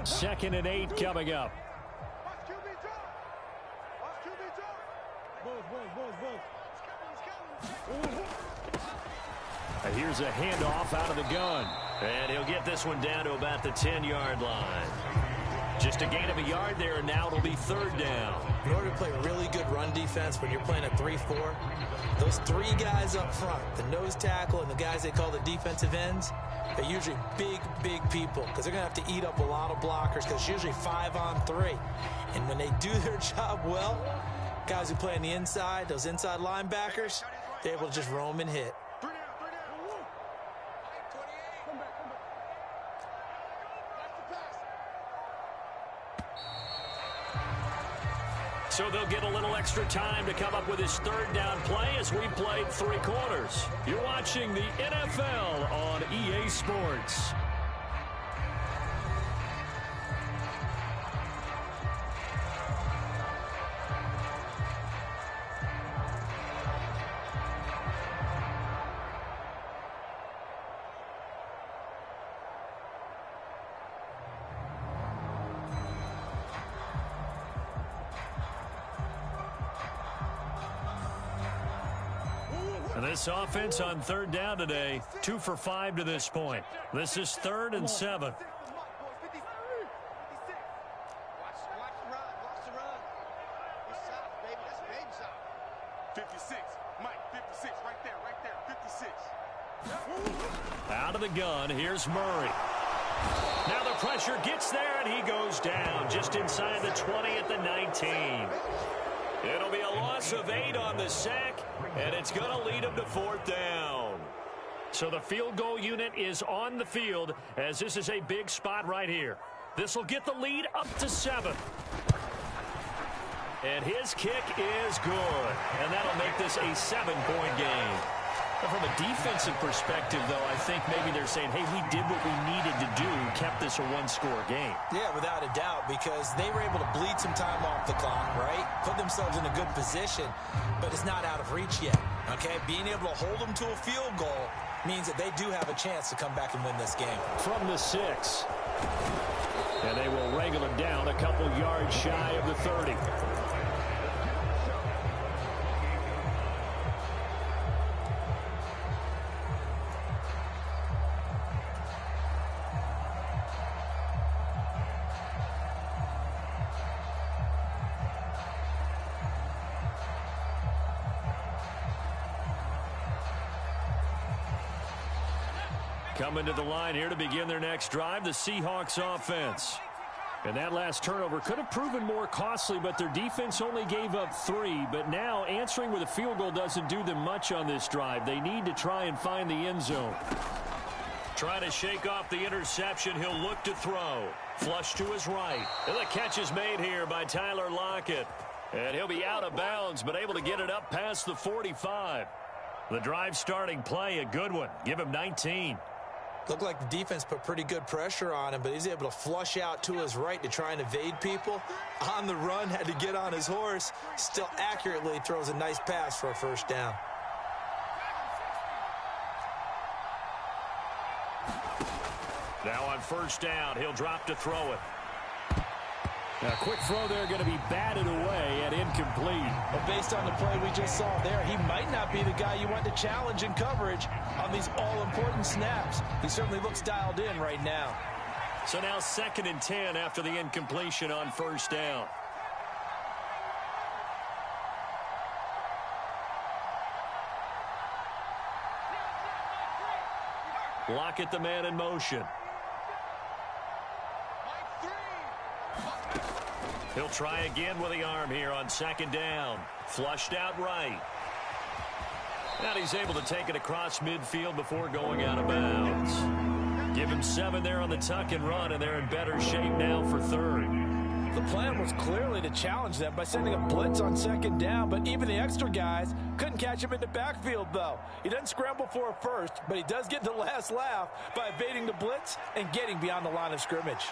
Second and 8 coming up. Watch QB drop. Watch QB drop. And here's a handoff out of the gun. And he'll get this one down to about the 10-yard line. Just a gain of a yard there, and now it'll be 3rd down. In order to play really good run defense when you're playing a 3-4, those 3 guys up front, the nose tackle and the guys they call the defensive ends, they're usually big, big people because they're going to have to eat up a lot of blockers because it's usually 5 on 3. And when they do their job well, guys who play on the inside, those inside linebackers, they're able to just roam and hit. 3 down. 28. Come back. That's the pass. So they'll get a little extra time to come up with his 3rd down play as we played 3 quarters. You're watching the NFL on EA Sports. And this offense on 3rd down today, 2 for 5 to this point. This is 3rd and 7. Watch the run. You're soft, baby. That's baby soft. 56. Mike, 56. Right there. 56. Out of the gun, here's Murray. Now the pressure gets there, and he goes down just inside the 20 at the 19. It'll be a loss of 8 on the sack, and it's going to lead him to 4th down. So the field goal unit is on the field as this is a big spot right here. This will get the lead up to 7. And his kick is good, and that'll make this a 7-point game. From a defensive perspective, though, I think maybe they're saying, hey, we did what we needed to do, kept this a 1-score game. Yeah, without a doubt, because they were able to bleed some time off the clock, right? Put themselves in a good position, but it's not out of reach yet, okay? Being able to hold them to a field goal means that they do have a chance to come back and win this game. From the 6. And they will wrangle him down a couple yards shy of the 30. Coming to the line here to begin their next drive, the Seahawks offense. And that last turnover could have proven more costly, but their defense only gave up 3. But now answering with a field goal doesn't do them much on this drive. They need to try and find the end zone. Trying to shake off the interception. He'll look to throw. Flush to his right. And the catch is made here by Tyler Lockett. And he'll be out of bounds, but able to get it up past the 45. The drive starting play, a good one. Give him 19. Looked like the defense put pretty good pressure on him, but he's able to flush out to his right to try and evade people. On the run, had to get on his horse. Still accurately throws a nice pass for a first down. Now on first down, he'll drop to throw it. A quick throw there, going to be batted away and incomplete. But based on the play we just saw there, he might not be the guy you want to challenge in coverage on these all-important snaps. He certainly looks dialed in right now. So now 2nd and 10 after the incompletion on first down. Lockett, the man in motion. He'll try again with the arm here on 2nd down. Flushed out right. And he's able to take it across midfield before going out of bounds. Give him 7 there on the tuck and run, and they're in better shape now for 3rd. The plan was clearly to challenge them by sending a blitz on 2nd down, but even the extra guys couldn't catch him in the backfield, though. He doesn't scramble for a first, but he does get the last laugh by evading the blitz and getting beyond the line of scrimmage.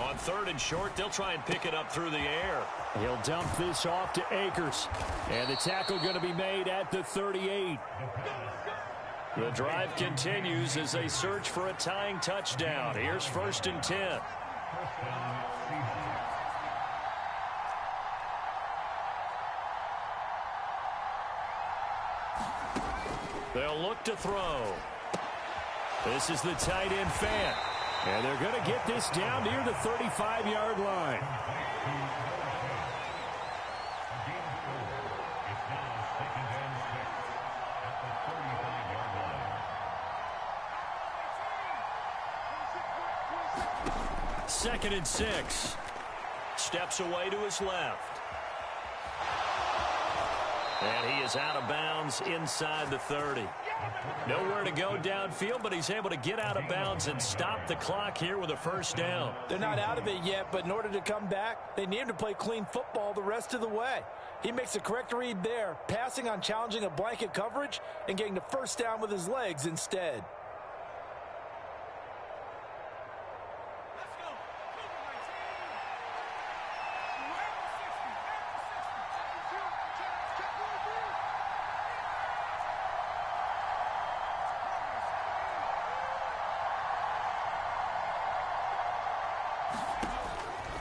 On 3rd and short, they'll try and pick it up through the air. He'll dump this off to Akers. And the tackle going to be made at the 38. The drive continues as they search for a tying touchdown. Here's 1st and 10. They'll look to throw. This is the tight end Fant. And they're going to get this down near the 35-yard line. Second and 6. Steps away to his left. And he is out of bounds inside the 30. Nowhere to go downfield, but he's able to get out of bounds and stop the clock here with a first down. They're not out of it yet, but in order to come back, they need him to play clean football the rest of the way. He makes the correct read there, passing on challenging a blanket coverage and getting the first down with his legs instead.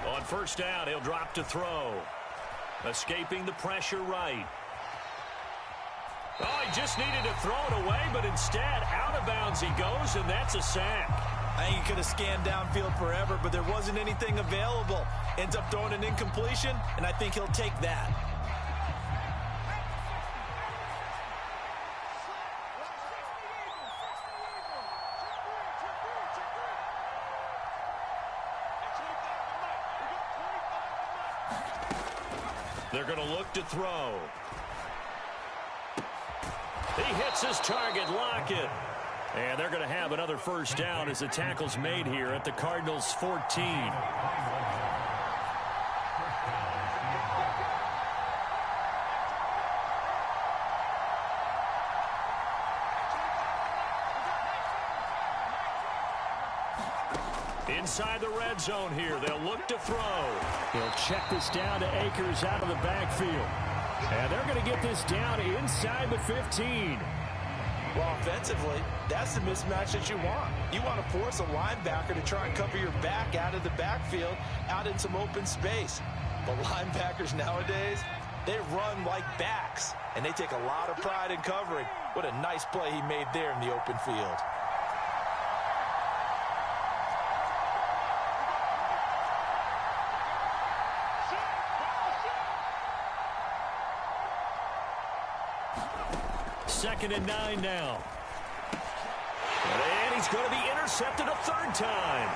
On first down, he'll drop to throw. Escaping the pressure right. Oh, he just needed to throw it away, but instead, out of bounds he goes, and that's a sack. I think he could have scanned downfield forever, but there wasn't anything available. Ends up throwing an incompletion, and I think he'll take that. They're going to look to throw. He hits his target, Lockett. And they're going to have another first down as the tackle's made here at the Cardinals' 14. Inside the red zone here, they'll look to throw. He'll check this down to Akers out of the backfield. And they're going to get this down inside the 15. Well, offensively, that's the mismatch that you want. You want to force a linebacker to try and cover your back out of the backfield, out in some open space. But linebackers nowadays, they run like backs, and they take a lot of pride in covering. What a nice play he made there in the open field. 2nd and 9 now. And he's going to be intercepted a third time.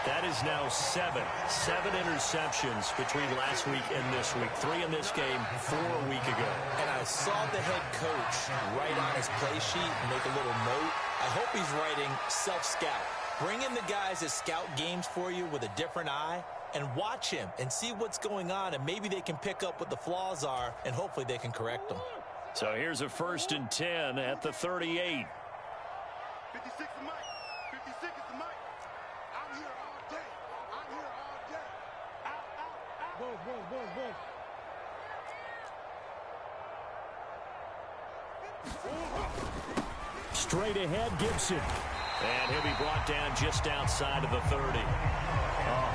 That is now 7 interceptions between last week and this week. 3 in this game, 4 a week ago. And I saw the head coach write on his play sheet and make a little note. I hope he's writing self-scout. Bring in the guys that scout games for you with a different eye and watch him and see what's going on, and maybe they can pick up what the flaws are, and hopefully they can correct them. So here's a 1st and 10 at the 38. 56 is Mike. 56 is the Mike. I'm here all day. I'm here all day. Out. Boom. Straight ahead, Gibson. And he'll be brought down just outside of the 30.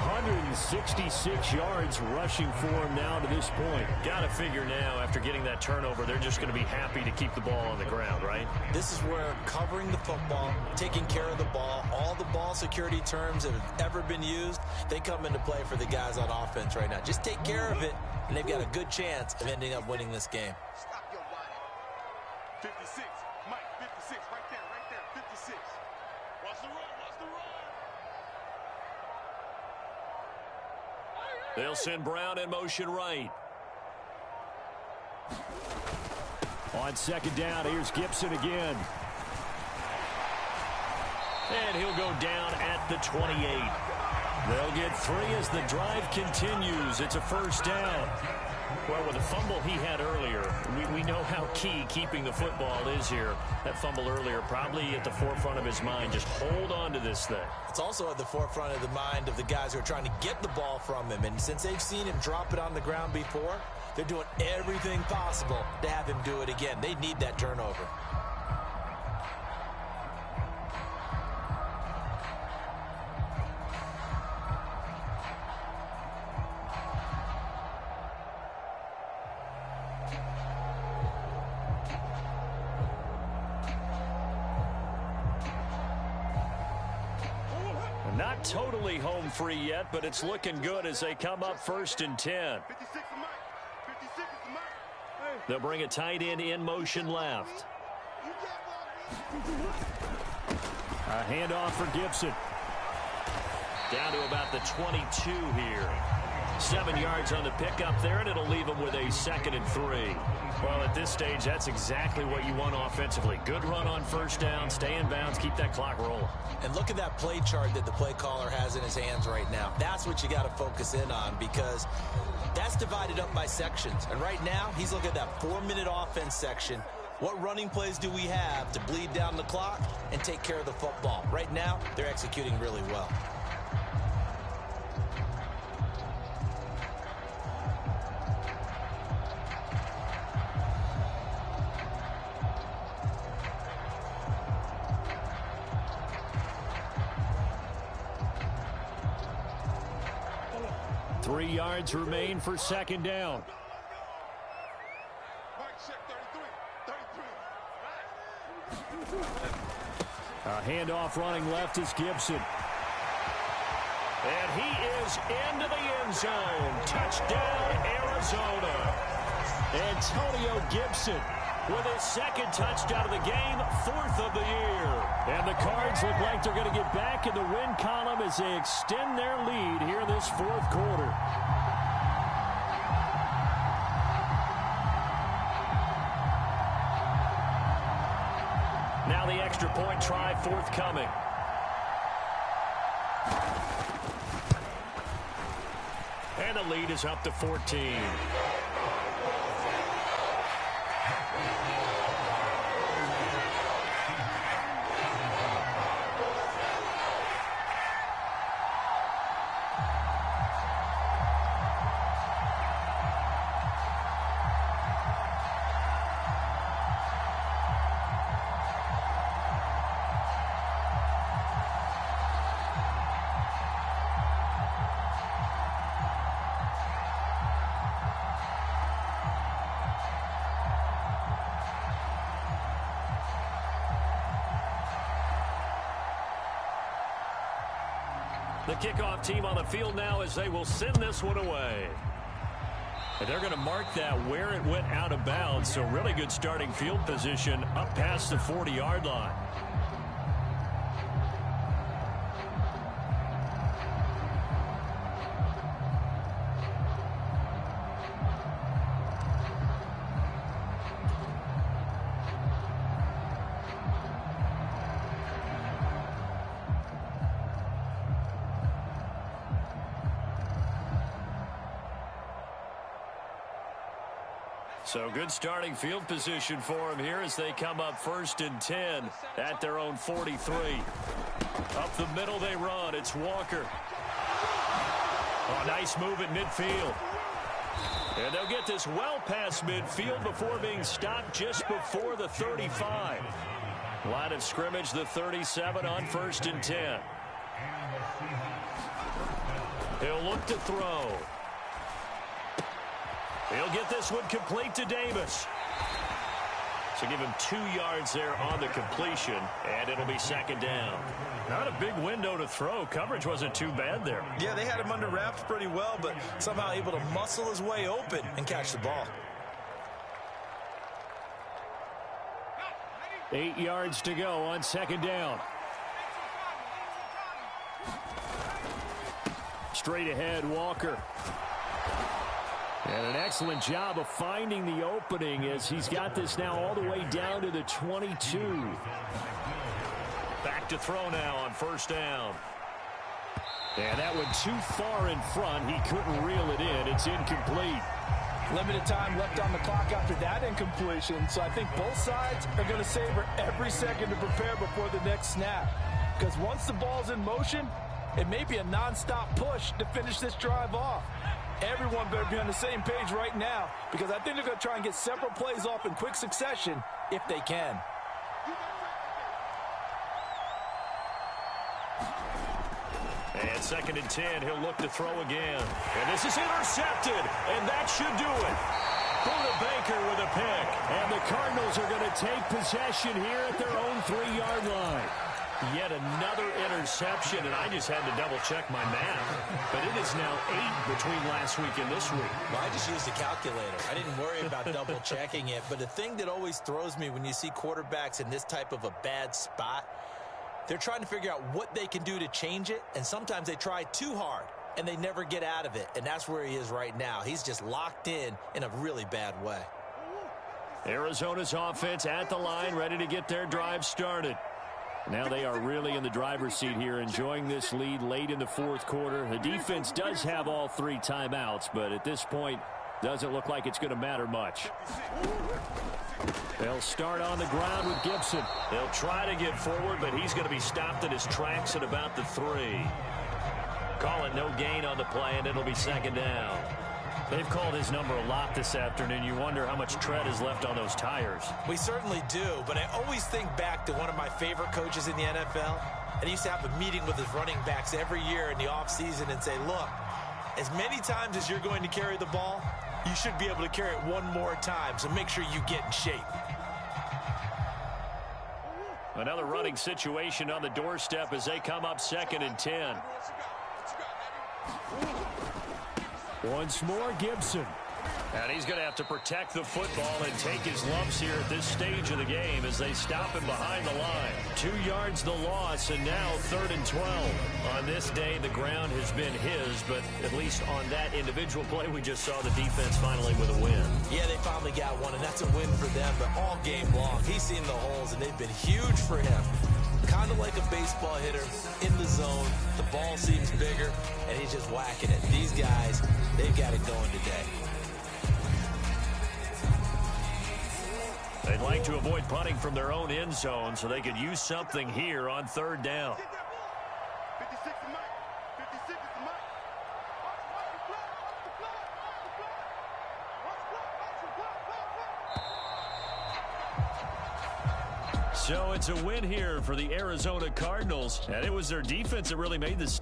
166 yards rushing for him now to this point. Got to figure now, after getting that turnover, they're just going to be happy to keep the ball on the ground, right? This is where covering the football, taking care of the ball, all the ball security terms that have ever been used, they come into play for the guys on offense right now. Just take care of it, and they've got a good chance of ending up winning this game. Stop your body. 56. Mike, 56. Right there. 56. Watch the run. They'll send Brown in motion right. On 2nd down, here's Gibson again. And he'll go down at the 28. They'll get 3 as the drive continues. It's a 1st down. Well, with the fumble he had earlier, we know how key keeping the football is here. That fumble earlier probably at the forefront of his mind. Just hold on to this thing. It's also at the forefront of the mind of the guys who are trying to get the ball from him. And since they've seen him drop it on the ground before, they're doing everything possible to have him do it again. They need that turnover. Not totally home free yet, but it's looking good as they come up 1st and 10. 56 is Mike. 56 is the Mike. They'll bring a tight end in motion left. A handoff for Gibson. Down to about the 22 here. 7 yards on the pickup there, and it'll leave them with a 2nd and 3. Well, at this stage, that's exactly what you want offensively. Good run on 1st down, stay in bounds, keep that clock rolling. And look at that play chart that the play caller has in his hands right now. That's what you got to focus in on, because that's divided up by sections. And right now, he's looking at that 4-minute offense section. What running plays do we have to bleed down the clock and take care of the football? Right now, they're executing really well. Three yards remain for 2nd down. Mike, check 33. A handoff running left is Gibson. And he is into the end zone. Touchdown, Arizona. Antonio Gibson with his 2nd touchdown of the game, 4th of the year. And the Cards look like they're going to get back in the win column as they extend their lead here in this 4th quarter. Now the extra point try forthcoming. And the lead is up to 14. The kickoff team on the field now as they will send this one away. And they're going to mark that where it went out of bounds. So really good starting field position up past the 40-yard line. So good starting field position for them here as they come up 1st and 10 at their own 43. Up the middle they run. It's Walker. Oh, nice move at midfield. And they'll get this well past midfield before being stopped just before the 35. Line of scrimmage, the 37 on 1st and 10. He'll look to throw. He'll get this one complete to Davis. So give him 2 yards there on the completion, and it'll be 2nd down. Not a big window to throw. Coverage wasn't too bad there. Yeah, they had him under wraps pretty well, but somehow able to muscle his way open and catch the ball. 8 yards to go on 2nd down. Straight ahead, Walker. And an excellent job of finding the opening as he's got this now all the way down to the 22. Back to throw now on 1st down. And that one too far in front. He couldn't reel it in. It's incomplete. Limited time left on the clock after that incompletion. So I think both sides are going to savor every second to prepare before the next snap. Because once the ball's in motion, it may be a nonstop push to finish this drive off. Everyone better be on the same page right now because I think they're going to try and get several plays off in quick succession if they can. And 2nd and 10, he'll look to throw again. And this is intercepted, and that should do it. Buda Baker with a pick, and the Cardinals are going to take possession here at their own 3-yard line. Yet another interception, and I just had to double-check my math. But it is now 8 between last week and this week. Well, I just used a calculator. I didn't worry about double-checking it. But the thing that always throws me when you see quarterbacks in this type of a bad spot, they're trying to figure out what they can do to change it, and sometimes they try too hard, and they never get out of it. And that's where he is right now. He's just locked in a really bad way. Arizona's offense at the line, ready to get their drive started. Now they are really in the driver's seat here, enjoying this lead late in the 4th quarter. The defense does have all 3 timeouts, but at this point, doesn't look like it's going to matter much. They'll start on the ground with Gibson. They'll try to get forward, but he's going to be stopped in his tracks at about the 3. Call it no gain on the play, and it'll be 2nd down. They've called his number a lot this afternoon. You wonder how much tread is left on those tires. We certainly do, but I always think back to one of my favorite coaches in the NFL. And he used to have a meeting with his running backs every year in the offseason and say, look, as many times as you're going to carry the ball, you should be able to carry it one more time, so make sure you get in shape. Another running situation on the doorstep as they come up 2nd and 10. Once more, Gibson. And he's going to have to protect the football and take his lumps here at this stage of the game as they stop him behind the line. 2 yards the loss, and now 3rd and 12. On this day, the ground has been his, but at least on that individual play, we just saw the defense finally with a win. Yeah, they finally got one, and that's a win for them, but all game long, he's seen the holes, and they've been huge for him. Kind of like a baseball hitter in the zone. The ball seems bigger, and he's just whacking it. These guys, they've got it going today. They'd like to avoid punting from their own end zone so they could use something here on 3rd down. 56 is Mike. 56 is Mike. So it's a win here for the Arizona Cardinals, and it was their defense that really made this.